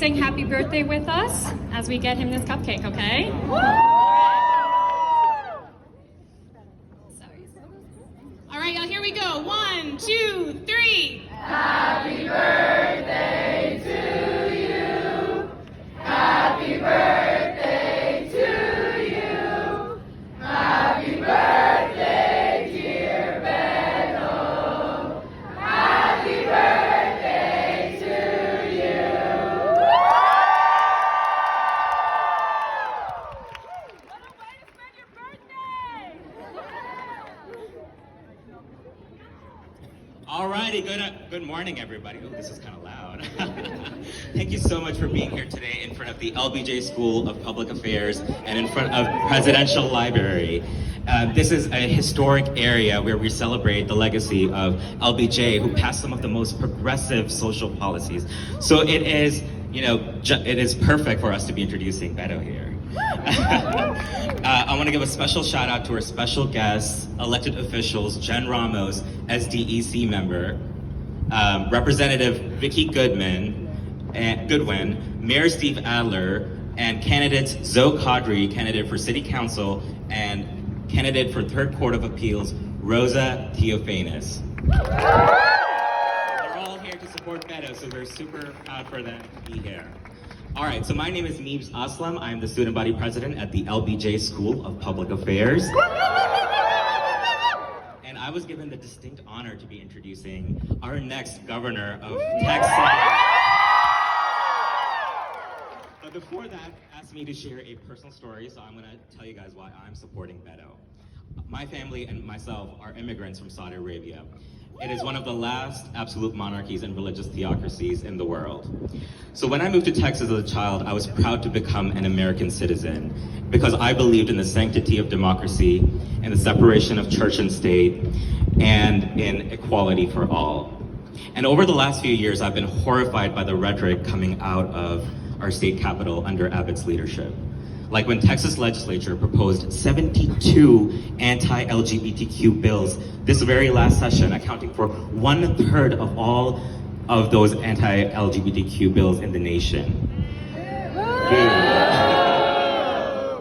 sing happy birthday with us as we get him this cupcake, okay? All right, y'all, here we go. 1, 2, 3. Happy birthday to you. Happy birthday to you. Happy birthday, dear Beto. Happy birthday to you. What a way to spend your birthday! Alrighty, good morning, everybody. Oh, this is kind of loud. Thank you so much for being here today in front of the LBJ School of Public Affairs and in front of Presidential Library. This is a historic area where we celebrate the legacy of LBJ, who passed some of the most progressive social policies. So it is, it is perfect for us to be introducing Beto here. I want to give a special shout out to our special guests, elected officials, Jen Ramos, SDEC member, Representative Vicki Goodwin, Mayor Steve Adler, and candidates Zoe Kadri, candidate for City Council, and candidate for Third Court of Appeals, Rosa Theophanis. They're all here to support Beto, so we're super proud for them to be here. All right, so my name is Meebs Aslam. I'm the student body president at the LBJ School of Public Affairs. And I was given the distinct honor to be introducing our next governor of Texas. But before that, asked me to share a personal story, so I'm gonna tell you guys why I'm supporting Beto. My family and myself are immigrants from Saudi Arabia. It is one of the last absolute monarchies and religious theocracies in the world. So when I moved to Texas as a child, I was proud to become an American citizen because I believed in the sanctity of democracy and the separation of church and state and in equality for all. And over the last few years, I've been horrified by the rhetoric coming out of our state capitol under Abbott's leadership. Like when Texas legislature proposed 72 anti-LGBTQ bills this very last session, accounting for 1/3 of all of those anti-LGBTQ bills in the nation.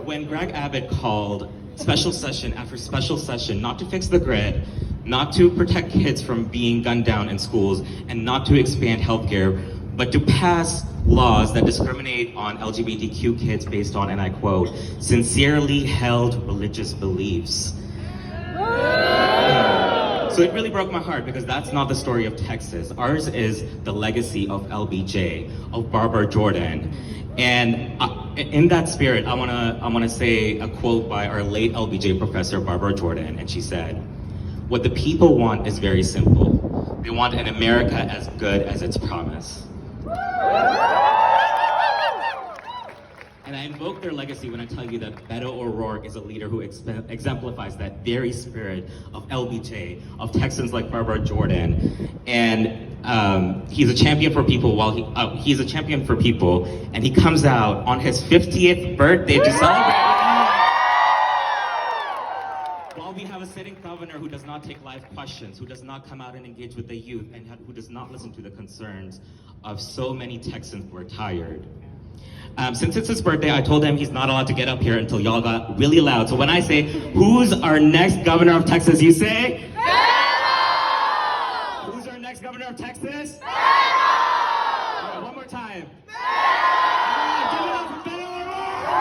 When Greg Abbott called special session after special session, not to fix the grid, not to protect kids from being gunned down in schools, and not to expand healthcare, but to pass laws that discriminate on LGBTQ kids based on, and I quote, sincerely held religious beliefs. So it really broke my heart because that's not the story of Texas. Ours is the legacy of LBJ, of Barbara Jordan. And in that spirit, I wanna say a quote by our late LBJ professor, Barbara Jordan, and she said, "What the people want is very simple. They want an America as good as its promise." And I invoke their legacy when I tell you that Beto O'Rourke is a leader who exemplifies that very spirit of LBJ, of Texans like Barbara Jordan. And he's a champion for people he's a champion for people, and he comes out on his 50th birthday to celebrate. While we have a sitting governor who does not take live questions, who does not come out and engage with the youth, and who does not listen to the concerns of so many Texans who are tired. Since it's his birthday, I told him he's not allowed to get up here until y'all got really loud. So when I say, who's our next governor of Texas, you say? Beto! Who's our next governor of Texas? Beto! All right, one more time. Beto! Give it up for Beto O'Rourke!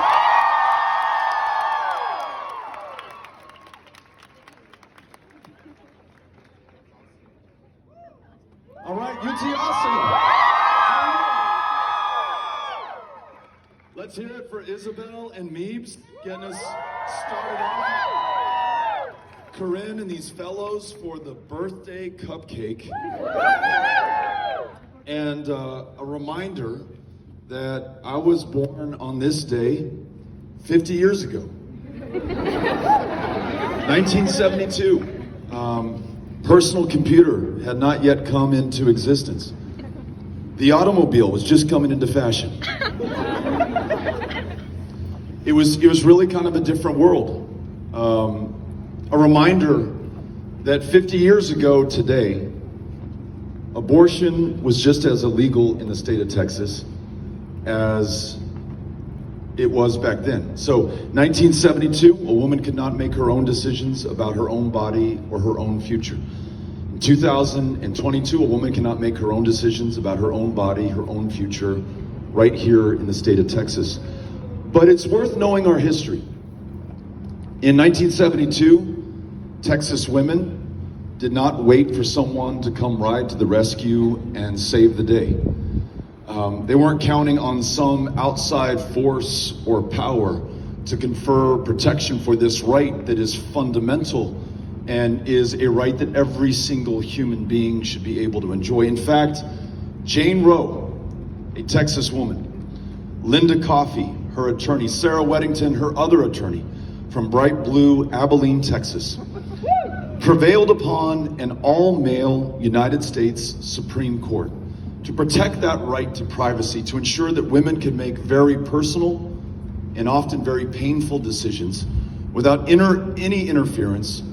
All right, UT Austin. Let's hear it for Isabel and Meebs getting us started off. Corinne and these fellows for the birthday cupcake. And a reminder that I was born on this day 50 years ago. 1972. Personal computer had not yet come into existence. The automobile was just coming into fashion. It was really kind of a different world. A reminder that 50 years ago today, abortion was just as illegal in the state of Texas as it was back then. So 1972, a woman could not make her own decisions about her own body or her own future. In 2022, a woman cannot make her own decisions about her own body, her own future, right here in the state of Texas. But it's worth knowing our history. In 1972, Texas women did not wait for someone to come ride to the rescue and save the day. They weren't counting on some outside force or power to confer protection for this right that is fundamental and is a right that every single human being should be able to enjoy. In fact, Jane Roe, a Texas woman, Linda Coffey, her attorney, Sarah Weddington, her other attorney, from bright blue Abilene, Texas, prevailed upon an all-male United States Supreme Court to protect that right to privacy, to ensure that women could make very personal and often very painful decisions without any interference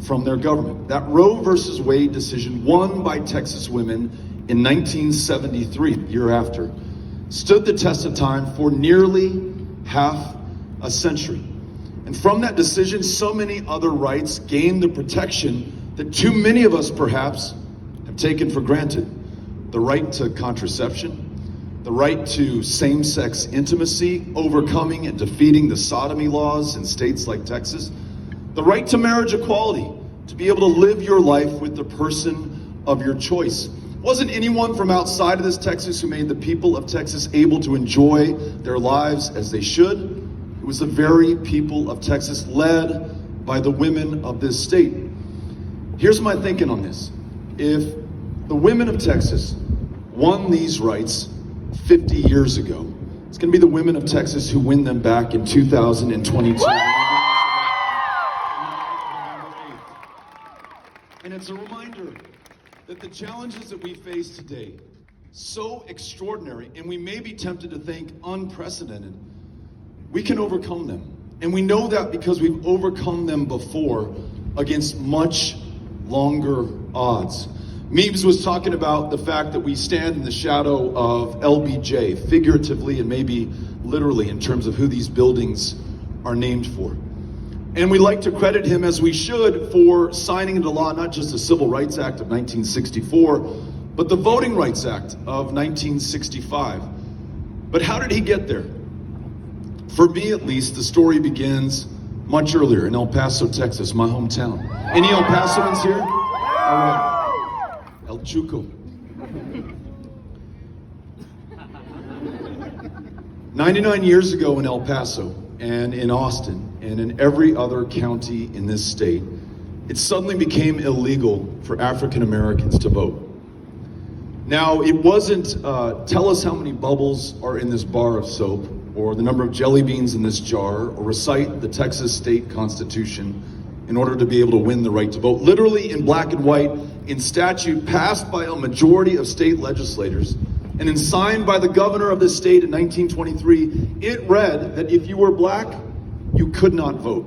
from their government. That Roe versus Wade decision, won by Texas women in 1973, the year after, stood the test of time for nearly half a century. And from that decision, so many other rights gained the protection that too many of us perhaps have taken for granted. The right to contraception, the right to same-sex intimacy, overcoming and defeating the sodomy laws in states like Texas, the right to marriage equality, to be able to live your life with the person of your choice. It wasn't anyone from outside of this Texas who made the people of Texas able to enjoy their lives as they should. It was the very people of Texas, led by the women of this state. Here's my thinking on this. If the women of Texas won these rights 50 years ago, it's going to be the women of Texas who win them back in 2022. And it's a reminder that the challenges that we face today, so extraordinary, and we may be tempted to think unprecedented, we can overcome them. And we know that because we've overcome them before against much longer odds. Meebs was talking about the fact that we stand in the shadow of LBJ, figuratively and maybe literally, in terms of who these buildings are named for. And we like to credit him, as we should, for signing into law not just the Civil Rights Act of 1964, but the Voting Rights Act of 1965. But how did he get there? For me, at least, the story begins much earlier in El Paso, Texas, my hometown. Any El Pasoans here? All right. El Chuco. 99 years ago in El Paso and in Austin and in every other county in this state, it suddenly became illegal for African Americans to vote. Now, it wasn't tell us how many bubbles are in this bar of soap, or the number of jelly beans in this jar, or recite the Texas state constitution in order to be able to win the right to vote. Literally in black and white, in statute passed by a majority of state legislators, and then signed by the governor of this state in 1923, it read that if you were black, you could not vote.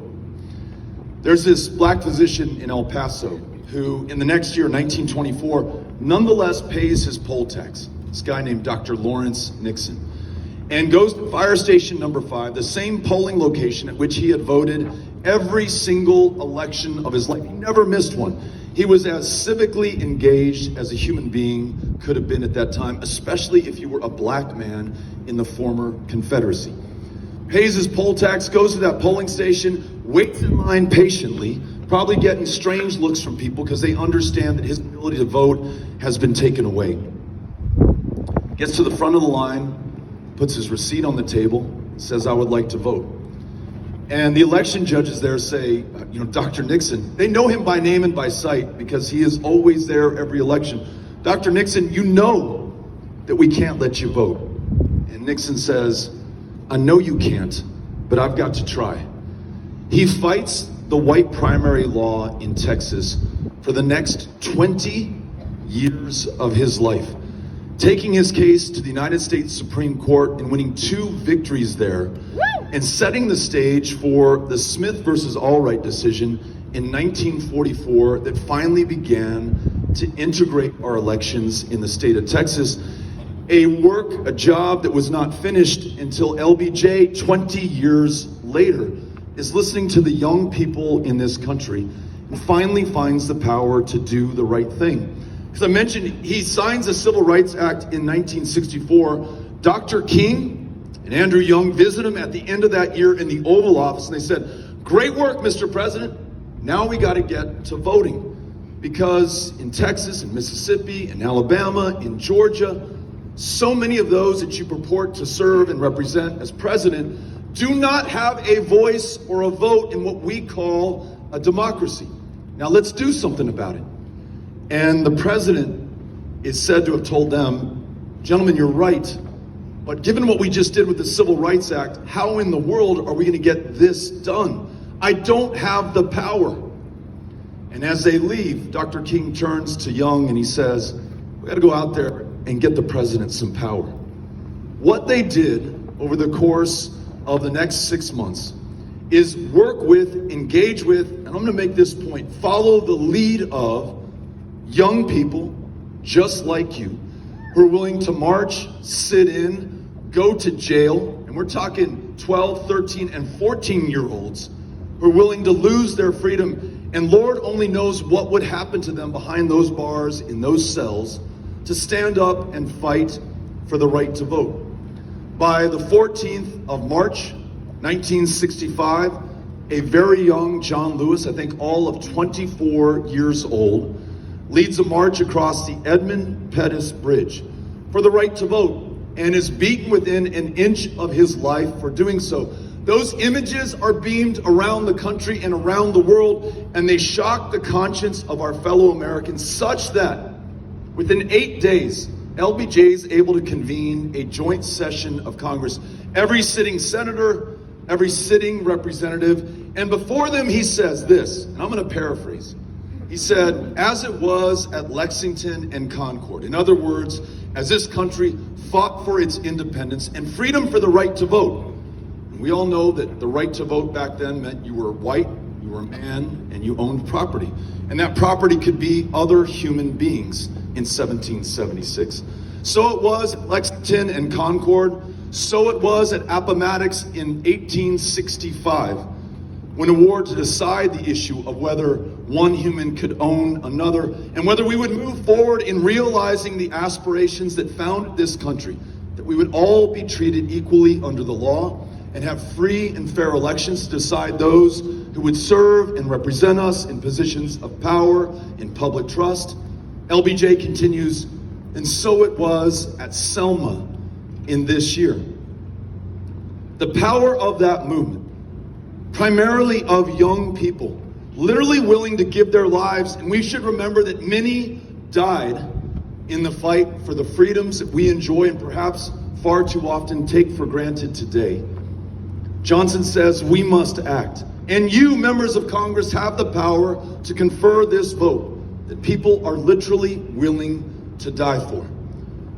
There's this black physician in El Paso who, in the next year, 1924, nonetheless pays his poll tax. This guy named Dr. Lawrence Nixon. And goes to fire station number 5, the same polling location at which he had voted every single election of his life. He never missed one. He was as civically engaged as a human being could have been at that time, especially if you were a black man in the former Confederacy. Pays his poll tax, goes to that polling station, waits in line patiently, probably getting strange looks from people because they understand that his ability to vote has been taken away. Gets to the front of the line, puts his receipt on the table, says, "I would like to vote." And the election judges there say, Dr. Nixon, they know him by name and by sight because he is always there every election. "Dr. Nixon, you know that we can't let you vote." And Nixon says, "I know you can't, but I've got to try." He fights the white primary law in Texas for the next 20 years of his life, taking his case to the United States Supreme Court and winning 2 victories there, and setting the stage for the Smith versus Allwright decision in 1944 that finally began to integrate our elections in the state of Texas. a job that was not finished until LBJ 20 years later is listening to the young people in this country and finally finds the power to do the right thing. As I mentioned, he signs the Civil Rights Act in 1964. Dr. King and Andrew Young visit him at the end of that year in the Oval Office, and they said, "Great work, Mr. President. Now we got to get to voting." Because in Texas, in Mississippi, in Alabama, in Georgia, so many of those that you purport to serve and represent as president do not have a voice or a vote in what we call a democracy. Now let's do something about it. And the president is said to have told them, "Gentlemen, you're right. But given what we just did with the Civil Rights Act, how in the world are we going to get this done? I don't have the power." And as they leave, Dr. King turns to Young and he says, "We got to go out there and get the president some power." What they did over the course of the next 6 months is work with, engage with, and I'm going to make this point, follow the lead of young people just like you who are willing to march, sit in, go to jail, and we're talking 12, 13, and 14-year-olds who are willing to lose their freedom, and Lord only knows what would happen to them behind those bars, in those cells, to stand up and fight for the right to vote. By the 14th of March, 1965, a very young John Lewis, I think all of 24 years old, leads a march across the Edmund Pettus Bridge for the right to vote and is beaten within an inch of his life for doing so. Those images are beamed around the country and around the world, and they shock the conscience of our fellow Americans such that within 8 days, LBJ is able to convene a joint session of Congress. Every sitting senator, every sitting representative, and before them he says this, and I'm going to paraphrase. He said, "As it was at Lexington and Concord." In other words, as this country fought for its independence and freedom for the right to vote. And we all know that the right to vote back then meant you were white, you were a man, and you owned property. And that property could be other human beings in 1776. So it was at Lexington and Concord. So it was at Appomattox in 1865, when a war to decide the issue of whether one human could own another and whether we would move forward in realizing the aspirations that founded this country, that we would all be treated equally under the law and have free and fair elections to decide those who would serve and represent us in positions of power and public trust. LBJ continues, and so it was at Selma in this year. The power of that movement, primarily of young people, literally willing to give their lives, and we should remember that many died in the fight for the freedoms that we enjoy and perhaps far too often take for granted today. Johnson says we must act, and you, members of Congress, have the power to confer this vote that people are literally willing to die for.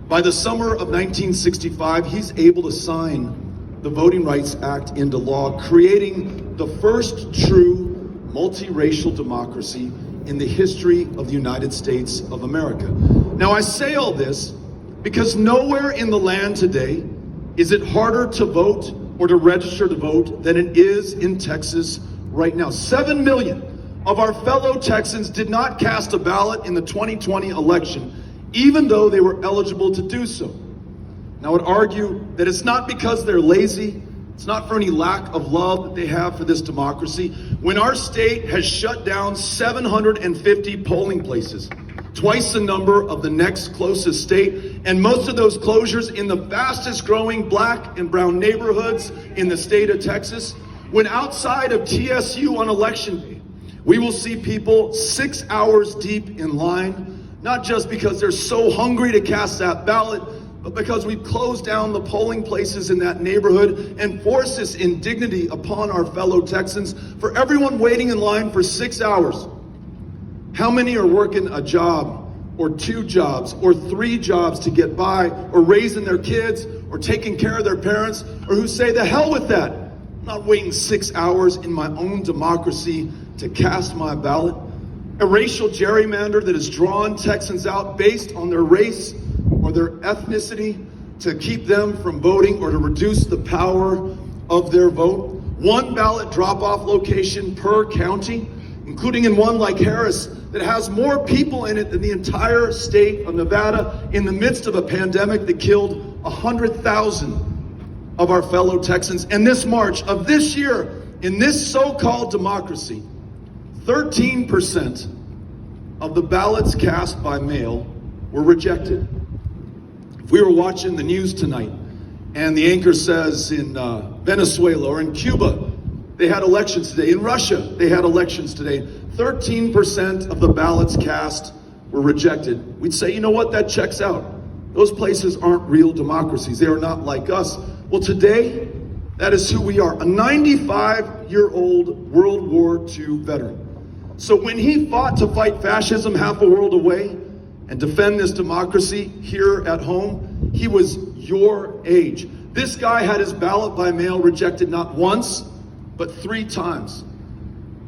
By the summer of 1965, he's able to sign the Voting Rights Act into law, creating the first true multiracial democracy in the history of the United States of America. Now, I say all this because nowhere in the land today is it harder to vote or to register to vote than it is in Texas right now. 7 million of our fellow Texans did not cast a ballot in the 2020 election, even though they were eligible to do so. Now, I would argue that it's not because they're lazy, it's not for any lack of love that they have for this democracy. When our state has shut down 750 polling places, twice the number of the next closest state, and most of those closures in the fastest growing black and brown neighborhoods in the state of Texas, when outside of TSU on election day, we will see people 6 hours deep in line, not just because they're so hungry to cast that ballot, but because we've closed down the polling places in that neighborhood and forced this indignity upon our fellow Texans for everyone waiting in line for 6 hours. How many are working a job or 2 jobs or 3 jobs to get by, or raising their kids or taking care of their parents, or who say, the hell with that, I'm not waiting 6 hours in my own democracy to cast my ballot? A racial gerrymander that has drawn Texans out based on their race or their their ethnicity to keep them from voting or to reduce the power of their vote. One ballot drop-off location per county, including in one like Harris that has more people in it than the entire state of Nevada in the midst of a pandemic that killed 100,000 of our fellow Texans. And this March of this year, in this so-called democracy, 13% of the ballots cast by mail were rejected. If we were watching the news tonight and the anchor says in Venezuela or in Cuba, they had elections today. In Russia, they had elections today. 13% of the ballots cast were rejected. We'd say, you know what, that checks out. Those places aren't real democracies. They are not like us. Well, today, that is who we are. A 95-year-old World War II veteran. So when he fought to fight fascism half a world away and defend this democracy here at home, he was your age. This guy had his ballot by mail rejected not once, but 3 times.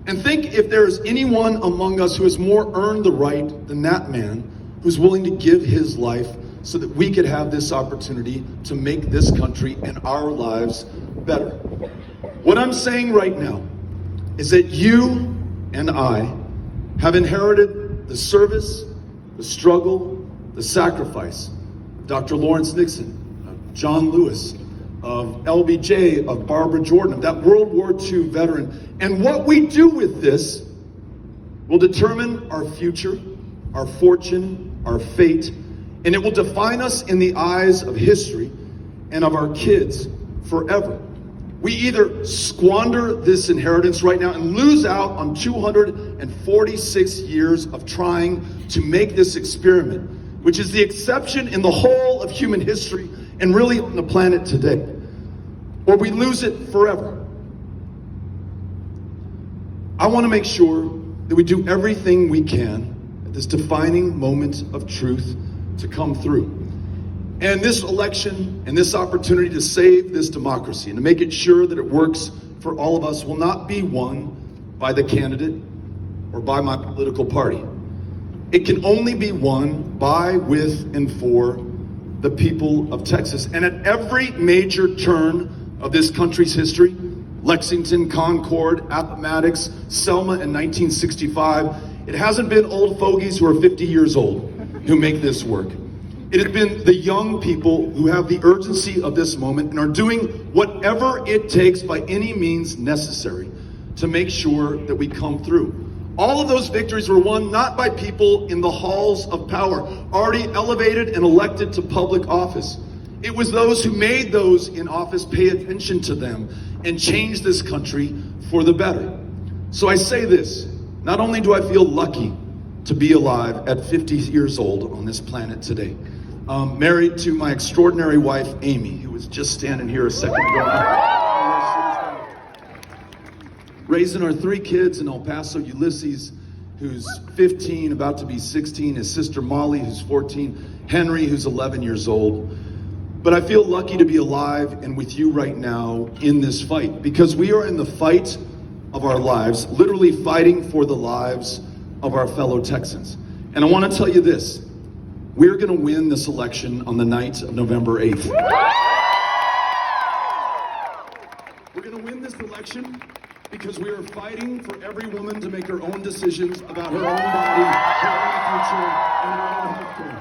And think if there's anyone among us who has more earned the right than that man who's willing to give his life so that we could have this opportunity to make this country and our lives better. What I'm saying right now is that you and I have inherited the service, the struggle, the sacrifice of Dr. Lawrence Nixon, of John Lewis, of LBJ, of Barbara Jordan, of that World War II veteran. And what we do with this will determine our future, our fortune, our fate, and it will define us in the eyes of history and of our kids forever. We either squander this inheritance right now and lose out on 246 years of trying to make this experiment, which is the exception in the whole of human history and really on the planet today, or we lose it forever. I want to make sure that we do everything we can at this defining moment of truth to come through. And this election and this opportunity to save this democracy and to make it sure that it works for all of us will not be won by the candidate or by my political party. It can only be won by, with, and for the people of Texas. And at every major turn of this country's history, Lexington, Concord, Appomattox, Selma in 1965, it hasn't been old fogies who are 50 years old who make this work. It has been the young people who have the urgency of this moment and are doing whatever it takes by any means necessary to make sure that we come through. All of those victories were won not by people in the halls of power, already elevated and elected to public office. It was those who made those in office pay attention to them and change this country for the better. So I say this, not only do I feel lucky to be alive at 50 years old on this planet today, married to my extraordinary wife, Amy, who was just standing here a second ago. Raising our 3 kids in El Paso, Ulysses, who's 15, about to be 16, his sister Molly, who's 14, Henry, who's 11 years old. But I feel lucky to be alive and with you right now in this fight, because we are in the fight of our lives, literally fighting for the lives of our fellow Texans. And I want to tell you this, we're going to win this election on the night of November 8th. We're going to win this election because we are fighting for every woman to make her own decisions about her own body, her own future, and her own health care.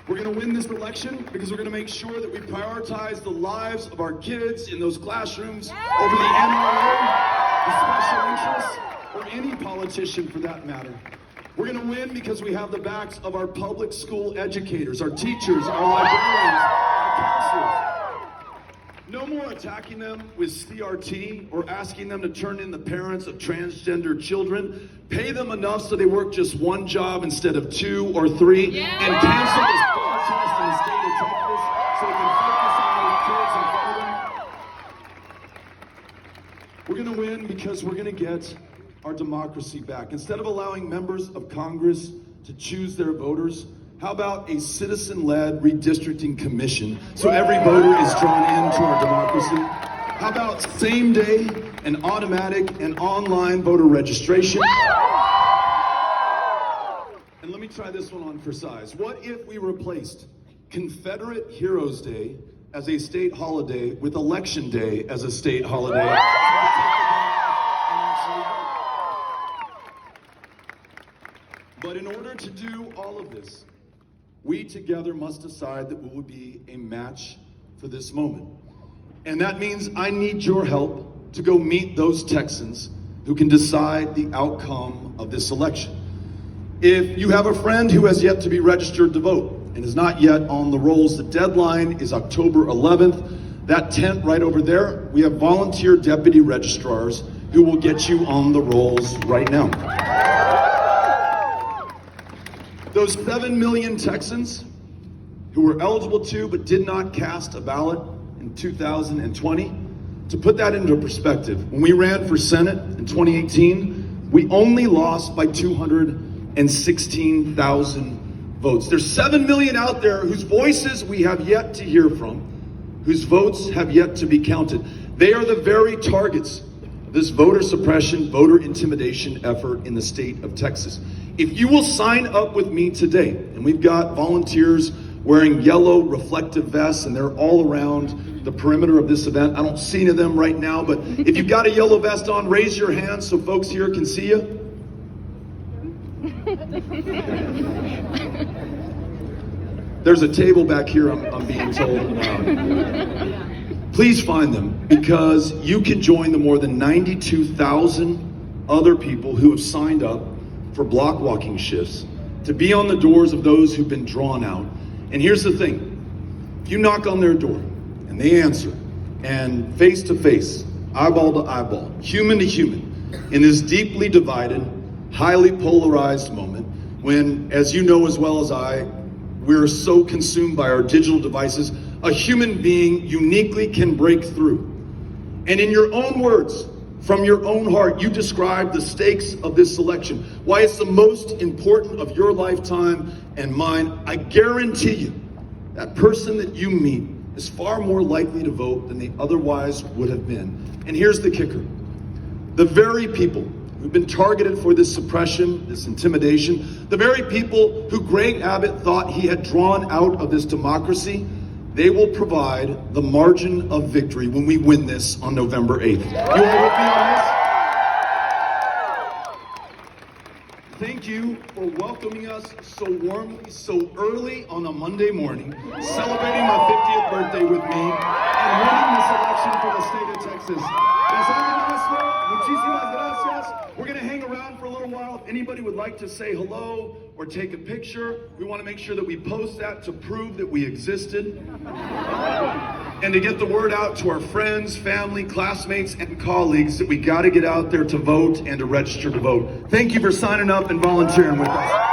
We're going to win this election because we're going to make sure that we prioritize the lives of our kids in those classrooms over the NRA, the special interests, or any politician for that matter. We're going to win because we have the backs of our public school educators, our teachers, our librarians, our counselors. No more attacking them with CRT or asking them to turn in the parents of transgender children. Pay them enough so they work just one job instead of 2 or 3, and cancel this bar test in the state of Texas so we can focus on those kids and follow them. We're going to win because we're going to get our democracy back. Instead of allowing members of Congress to choose their voters, how about a citizen-led redistricting commission so every voter is drawn into our democracy? How about same-day and automatic and online voter registration? And let me me try this one on for size. What if we replaced Confederate Heroes Day as a state holiday with Election Day as a state holiday? But in order to do all of this, we together must decide that we will be a match for this moment. And that means I need your help to go meet those Texans who can decide the outcome of this election. If you have a friend who has yet to be registered to vote and is not yet on the rolls, the deadline is October 11th. That tent right over there, we have volunteer deputy registrars who will get you on the rolls right now. Those 7 million Texans who were eligible to but did not cast a ballot in 2020, to put that into perspective, when we ran for Senate in 2018, we only lost by 216,000 votes. There's 7 million out there whose voices we have yet to hear from, whose votes have yet to be counted. They are the very targets of this voter suppression, voter intimidation effort in the state of Texas. If you will sign up with me today, and we've got volunteers wearing yellow reflective vests, and they're all around the perimeter of this event. I don't see any of them right now, but if you've got a yellow vest on, raise your hand so folks here can see you. There's a table back here, I'm being told. Please find them, because you can join the more than 92,000 other people who have signed up for block walking shifts to be on the doors of those who've been drawn out. And here's the thing, if you knock on their door and they answer, and face to face, eyeball to eyeball, human to human, in this deeply divided, highly polarized moment, when, as you know as well as I, we're so consumed by our digital devices, a human being uniquely can break through. And in your own words, from your own heart, you describe the stakes of this election, why it's the most important of your lifetime and mine. I guarantee you, that person that you meet is far more likely to vote than they otherwise would have been. And here's the kicker. The very people who've been targeted for this suppression, this intimidation, the very people who Greg Abbott thought he had drawn out of this democracy, they will provide the margin of victory when we win this on November 8th. You all with me on this? Thank you for welcoming us so warmly, so early on a Monday morning, celebrating my 50th birthday with me, and winning this election for the state of Texas. Muchísimas gracias. We're going to hang around for a little while. If anybody would like to say hello or take a picture, we want to make sure that we post that to prove that we existed. And to get the word out to our friends, family, classmates, and colleagues that we got to get out there to vote and to register to vote. Thank you for signing up and volunteering with us.